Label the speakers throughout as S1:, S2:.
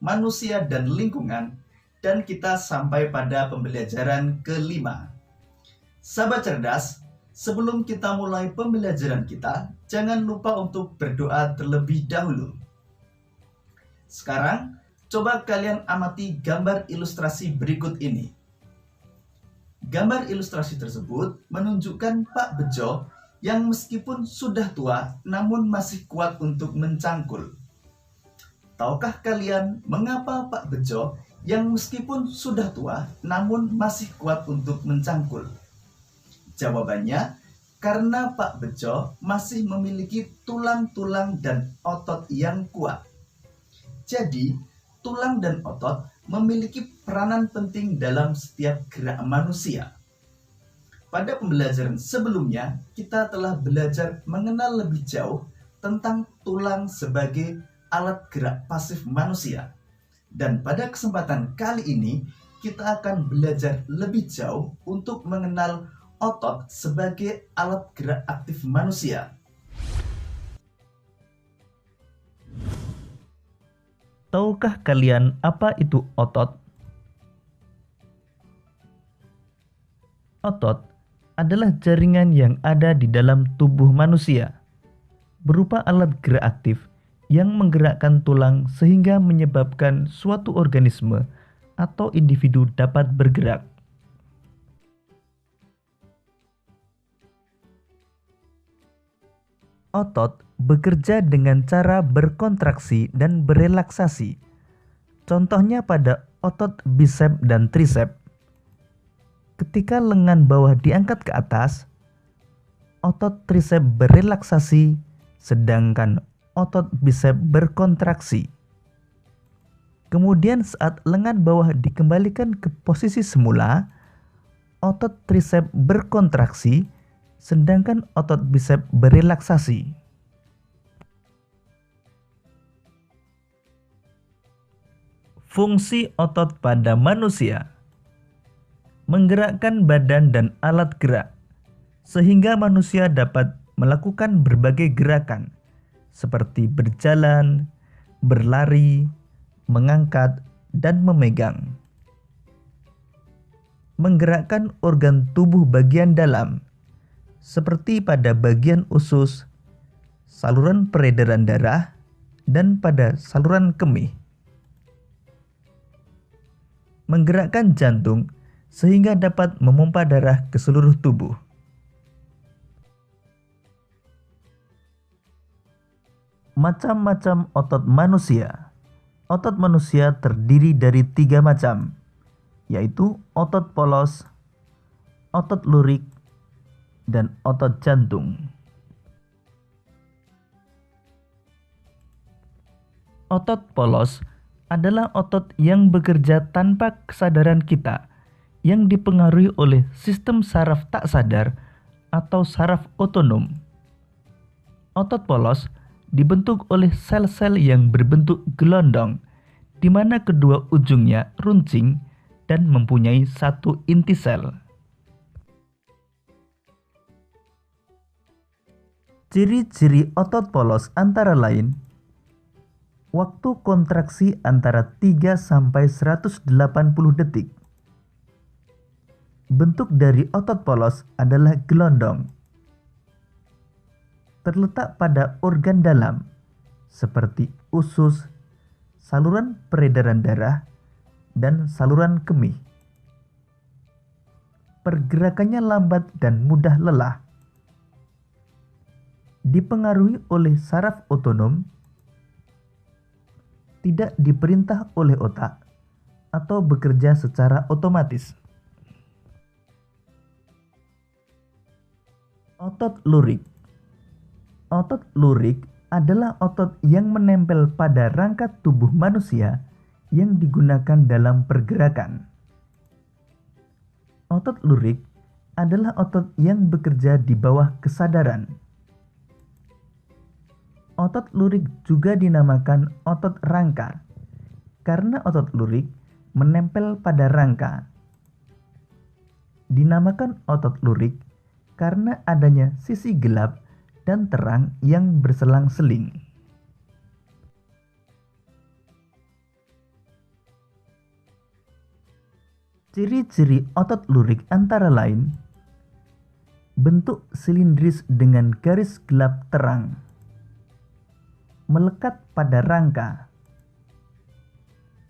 S1: manusia dan lingkungan, dan kita sampai pada pembelajaran kelima. Sahabat cerdas, sebelum kita mulai pembelajaran kita, jangan lupa untuk berdoa terlebih dahulu. Sekarang, coba kalian amati gambar ilustrasi berikut ini. Gambar ilustrasi tersebut menunjukkan Pak Bejo yang meskipun sudah tua namun masih kuat untuk mencangkul. Tahukah kalian mengapa Pak Bejo yang meskipun sudah tua namun masih kuat untuk mencangkul? Jawabannya, karena Pak Bejo masih memiliki tulang-tulang dan otot yang kuat. Jadi, tulang dan otot memiliki peranan penting dalam setiap gerak manusia. Pada pembelajaran sebelumnya, kita telah belajar mengenal lebih jauh tentang tulang sebagai alat gerak pasif manusia. Dan pada kesempatan kali ini, kita akan belajar lebih jauh untuk mengenal otot sebagai alat gerak aktif manusia.
S2: Tahukah kalian apa itu otot? Otot adalah jaringan yang ada di dalam tubuh manusia, berupa alat gerak aktif yang menggerakkan tulang sehingga menyebabkan suatu organisme atau individu dapat bergerak. Otot bekerja dengan cara berkontraksi dan berelaksasi. Contohnya pada otot bisep dan trisep. Ketika lengan bawah diangkat ke atas, otot trisep berelaksasi, sedangkan otot bisep berkontraksi. Kemudian saat lengan bawah dikembalikan ke posisi semula, otot trisep berkontraksi, sedangkan otot bisep berelaksasi. Fungsi otot pada manusia: menggerakkan badan dan alat gerak, sehingga manusia dapat melakukan berbagai gerakan, seperti berjalan, berlari, mengangkat, dan memegang. Menggerakkan organ tubuh bagian dalam, seperti pada bagian usus, saluran peredaran darah, dan pada saluran kemih. Menggerakkan jantung sehingga dapat memompa darah ke seluruh tubuh. Macam-macam otot manusia. Otot manusia terdiri dari 3 macam, yaitu otot polos, otot lurik, dan otot jantung. Otot polos adalah otot yang bekerja tanpa kesadaran kita, yang dipengaruhi oleh sistem saraf tak sadar atau saraf otonom. Otot polos dibentuk oleh sel-sel yang berbentuk gelondong, di mana kedua ujungnya runcing dan mempunyai satu inti sel. Ciri-ciri otot polos antara lain: waktu kontraksi antara 3 sampai 180 detik. Bentuk dari otot polos adalah gelondong. Terletak pada organ dalam, seperti usus, saluran peredaran darah, dan saluran kemih. Pergerakannya lambat dan mudah lelah. Dipengaruhi oleh saraf otonom, tidak diperintah oleh otak, atau bekerja secara otomatis. Otot lurik. Otot lurik adalah otot yang menempel pada rangka tubuh manusia yang digunakan dalam pergerakan. Otot lurik adalah otot yang bekerja di bawah kesadaran. Otot lurik juga dinamakan otot rangka, karena otot lurik menempel pada rangka. Dinamakan otot lurik karena adanya sisi gelap dan terang yang berselang-seling. Ciri-ciri otot lurik antara lain: bentuk silindris dengan garis gelap terang, melekat pada rangka,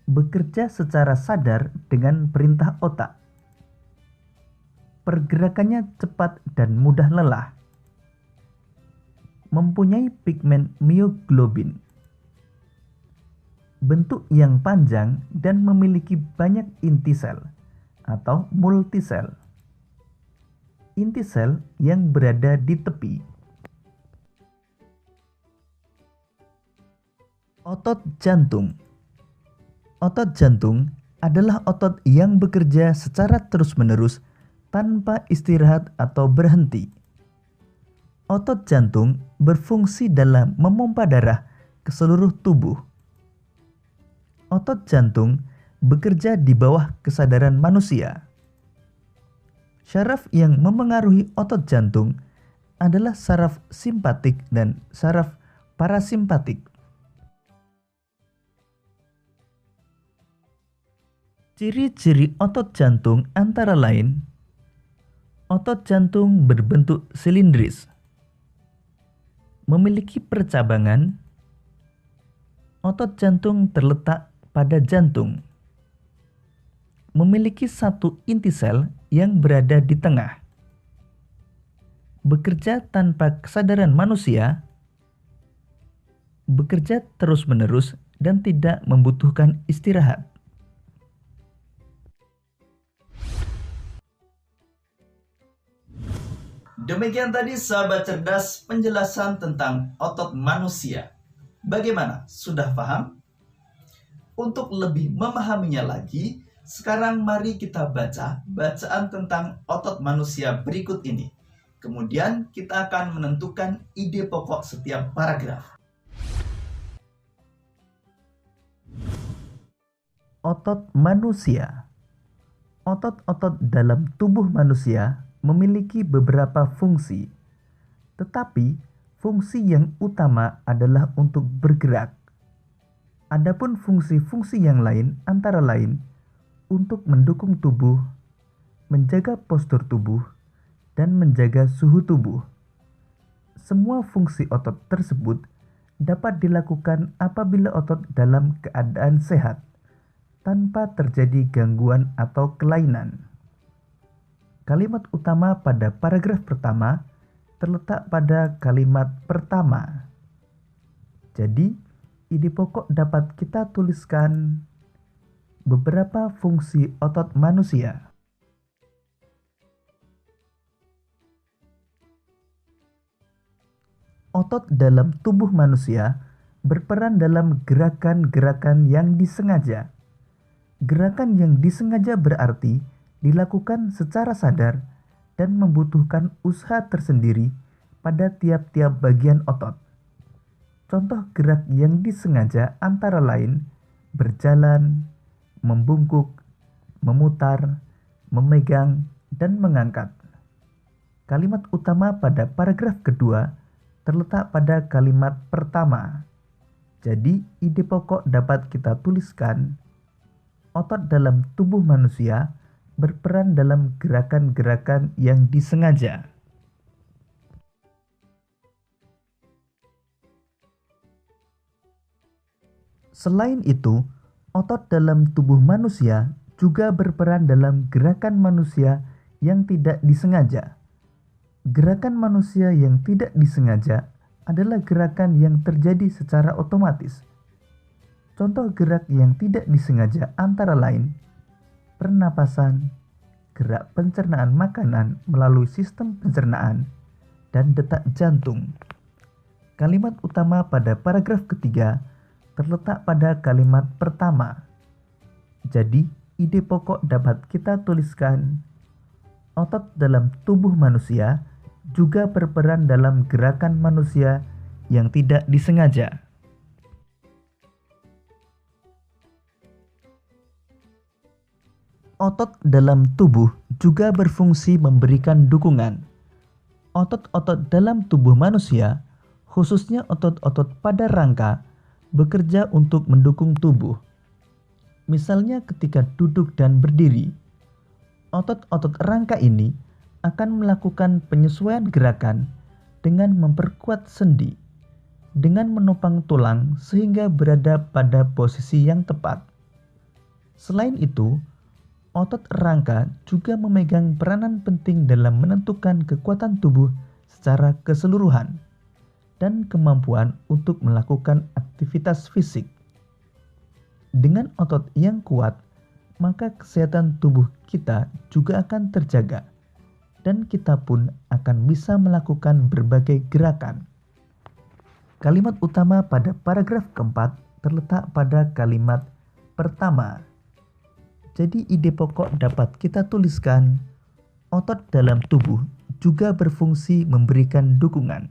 S2: bekerja secara sadar dengan perintah otak, pergerakannya cepat dan mudah lelah, mempunyai pigmen mioglobin, bentuk yang panjang dan memiliki banyak inti sel atau multisel. Inti sel yang berada di tepi. Otot jantung. Otot jantung adalah otot yang bekerja secara terus-menerus tanpa istirahat atau berhenti. Otot jantung berfungsi dalam memompa darah ke seluruh tubuh. Otot jantung bekerja di bawah kesadaran manusia. Syaraf yang memengaruhi otot jantung adalah saraf simpatik dan saraf parasimpatik. Ciri-ciri otot jantung antara lain: otot jantung berbentuk silindris, memiliki percabangan, otot jantung terletak pada jantung, memiliki satu inti sel yang berada di tengah, bekerja tanpa kesadaran manusia, bekerja terus-menerus dan tidak membutuhkan istirahat.
S1: Demikian tadi sahabat cerdas penjelasan tentang otot manusia. Bagaimana? Sudah paham? Untuk lebih memahaminya lagi, sekarang mari kita baca bacaan tentang otot manusia berikut ini. Kemudian kita akan menentukan ide pokok setiap paragraf.
S2: Otot manusia. Otot-otot dalam tubuh manusia memiliki beberapa fungsi, tetapi fungsi yang utama adalah untuk bergerak. Adapun fungsi-fungsi yang lain antara lain untuk mendukung tubuh, menjaga postur tubuh, dan menjaga suhu tubuh. Semua fungsi otot tersebut dapat dilakukan apabila otot dalam keadaan sehat, tanpa terjadi gangguan atau kelainan. Kalimat utama pada paragraf pertama terletak pada kalimat pertama. Jadi, ide pokok dapat kita tuliskan beberapa fungsi otot manusia. Otot dalam tubuh manusia berperan dalam gerakan-gerakan yang disengaja. Gerakan yang disengaja berarti dilakukan secara sadar dan membutuhkan usaha tersendiri pada tiap-tiap bagian otot. Contoh gerak yang disengaja antara lain berjalan, membungkuk, memutar, memegang, dan mengangkat. Kalimat utama pada paragraf kedua terletak pada kalimat pertama. Jadi, ide pokok dapat kita tuliskan: otot dalam tubuh manusia berperan dalam gerakan-gerakan yang disengaja. Selain itu, otot dalam tubuh manusia juga berperan dalam gerakan manusia yang tidak disengaja. Gerakan manusia yang tidak disengaja adalah gerakan yang terjadi secara otomatis. Contoh gerak yang tidak disengaja antara lain pernapasan, gerak pencernaan makanan melalui sistem pencernaan, dan detak jantung. Kalimat utama pada paragraf ketiga terletak pada kalimat pertama. Jadi, ide pokok dapat kita tuliskan: otot dalam tubuh manusia juga berperan dalam gerakan manusia yang tidak disengaja. Otot dalam tubuh juga berfungsi memberikan dukungan. Otot-otot dalam tubuh manusia, khususnya otot-otot pada rangka, bekerja untuk mendukung tubuh. Misalnya ketika duduk dan berdiri, Otot-otot rangka ini akan melakukan penyesuaian gerakan dengan memperkuat sendi, dengan menopang tulang sehingga berada pada posisi yang tepat. Selain itu, otot rangka juga memegang peranan penting dalam menentukan kekuatan tubuh secara keseluruhan dan kemampuan untuk melakukan aktivitas fisik. Dengan otot yang kuat, maka kesehatan tubuh kita juga akan terjaga dan kita pun akan bisa melakukan berbagai gerakan. Kalimat utama pada paragraf keempat terletak pada kalimat pertama. Jadi ide pokok dapat kita tuliskan, otot dalam tubuh juga berfungsi memberikan dukungan.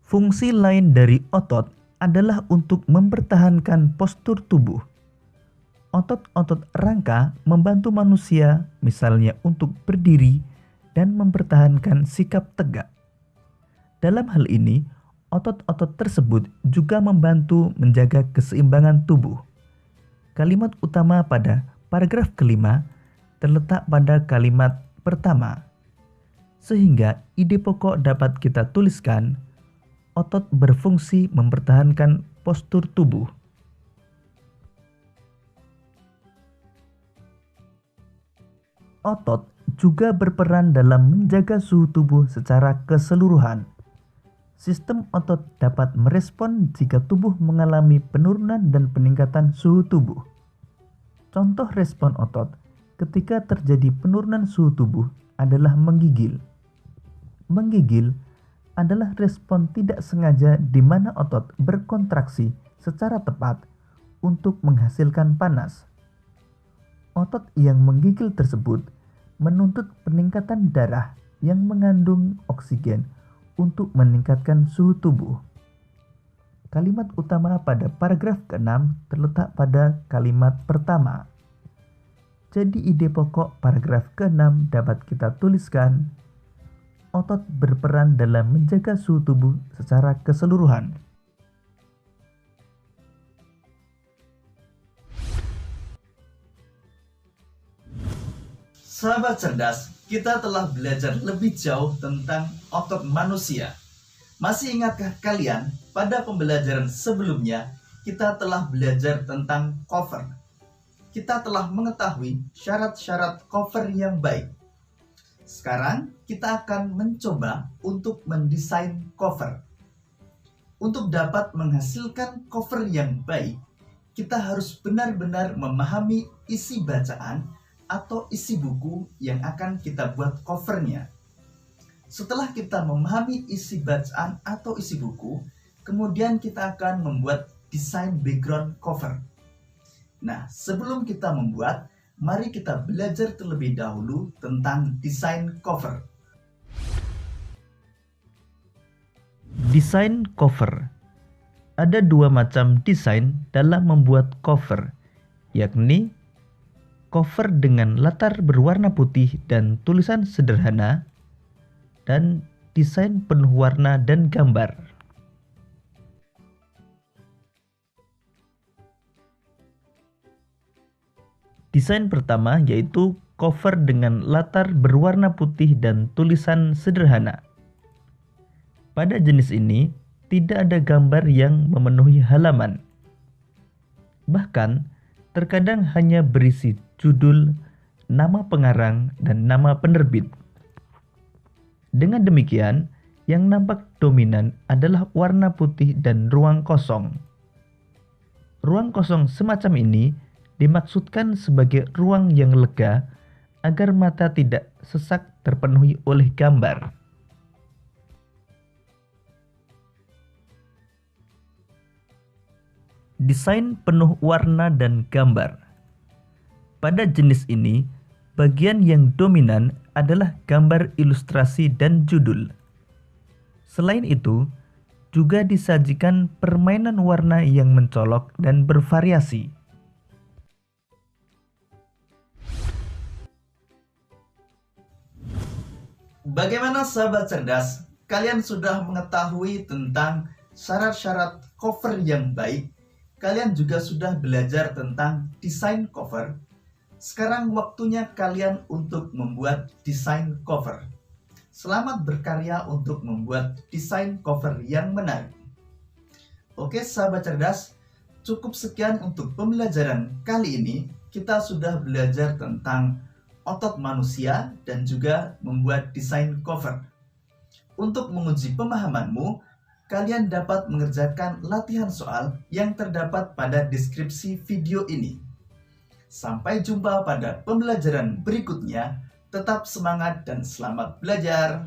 S2: Fungsi lain dari otot adalah untuk mempertahankan postur tubuh. Otot-otot rangka membantu manusia misalnya untuk berdiri dan mempertahankan sikap tegak. Dalam hal ini, otot-otot tersebut juga membantu menjaga keseimbangan tubuh. Kalimat utama pada paragraf kelima terletak pada kalimat pertama. Sehingga ide pokok dapat kita tuliskan, otot berfungsi mempertahankan postur tubuh. Otot juga berperan dalam menjaga suhu tubuh secara keseluruhan. Sistem otot dapat merespon jika tubuh mengalami penurunan dan peningkatan suhu tubuh. Contoh respon otot ketika terjadi penurunan suhu tubuh adalah menggigil. Menggigil adalah respon tidak sengaja di mana otot berkontraksi secara tepat untuk menghasilkan panas. Otot yang menggigil tersebut menuntut peningkatan darah yang mengandung oksigen untuk meningkatkan suhu tubuh. Kalimat utama pada paragraf ke-6 terletak pada kalimat pertama. Jadi ide pokok paragraf ke-6 dapat kita tuliskan, otot berperan dalam menjaga suhu tubuh secara keseluruhan.
S1: Sahabat cerdas, kita telah belajar lebih jauh tentang otot manusia. Masih ingatkah kalian pada pembelajaran sebelumnya kita telah belajar tentang cover? Kita telah mengetahui syarat-syarat cover yang baik. Sekarang kita akan mencoba untuk mendesain cover. Untuk dapat menghasilkan cover yang baik, kita harus benar-benar memahami isi bacaan atau isi buku yang akan kita buat covernya. Setelah kita memahami isi bacaan atau isi buku, kemudian kita akan membuat desain background cover. Nah, sebelum kita membuat, mari kita belajar terlebih dahulu tentang desain cover.
S2: Desain cover. Ada dua macam desain dalam membuat cover, yakni cover dengan latar berwarna putih dan tulisan sederhana, dan desain penuh warna dan gambar. Desain pertama yaitu cover dengan latar berwarna putih dan tulisan sederhana. Pada jenis ini, tidak ada gambar yang memenuhi halaman. Bahkan, terkadang hanya berisi judul, nama pengarang, dan nama penerbit. Dengan demikian, yang nampak dominan adalah warna putih dan ruang kosong. Ruang kosong semacam ini dimaksudkan sebagai ruang yang lega agar mata tidak sesak terpenuhi oleh gambar. Desain penuh warna dan gambar. Pada jenis ini, bagian yang dominan adalah gambar ilustrasi dan judul. Selain itu, juga disajikan permainan warna yang mencolok dan bervariasi.
S1: Bagaimana sahabat cerdas? Kalian sudah mengetahui tentang syarat-syarat cover yang baik. kalian juga sudah belajar tentang desain cover. Sekarang waktunya kalian untuk membuat desain cover. Selamat berkarya untuk membuat desain cover yang menarik. Oke sahabat cerdas, cukup sekian untuk pembelajaran kali ini. Kita sudah belajar tentang otot manusia dan juga membuat desain cover. Untuk menguji pemahamanmu, kalian dapat mengerjakan latihan soal yang terdapat pada deskripsi video ini. Sampai jumpa pada pembelajaran berikutnya. Tetap semangat dan selamat belajar.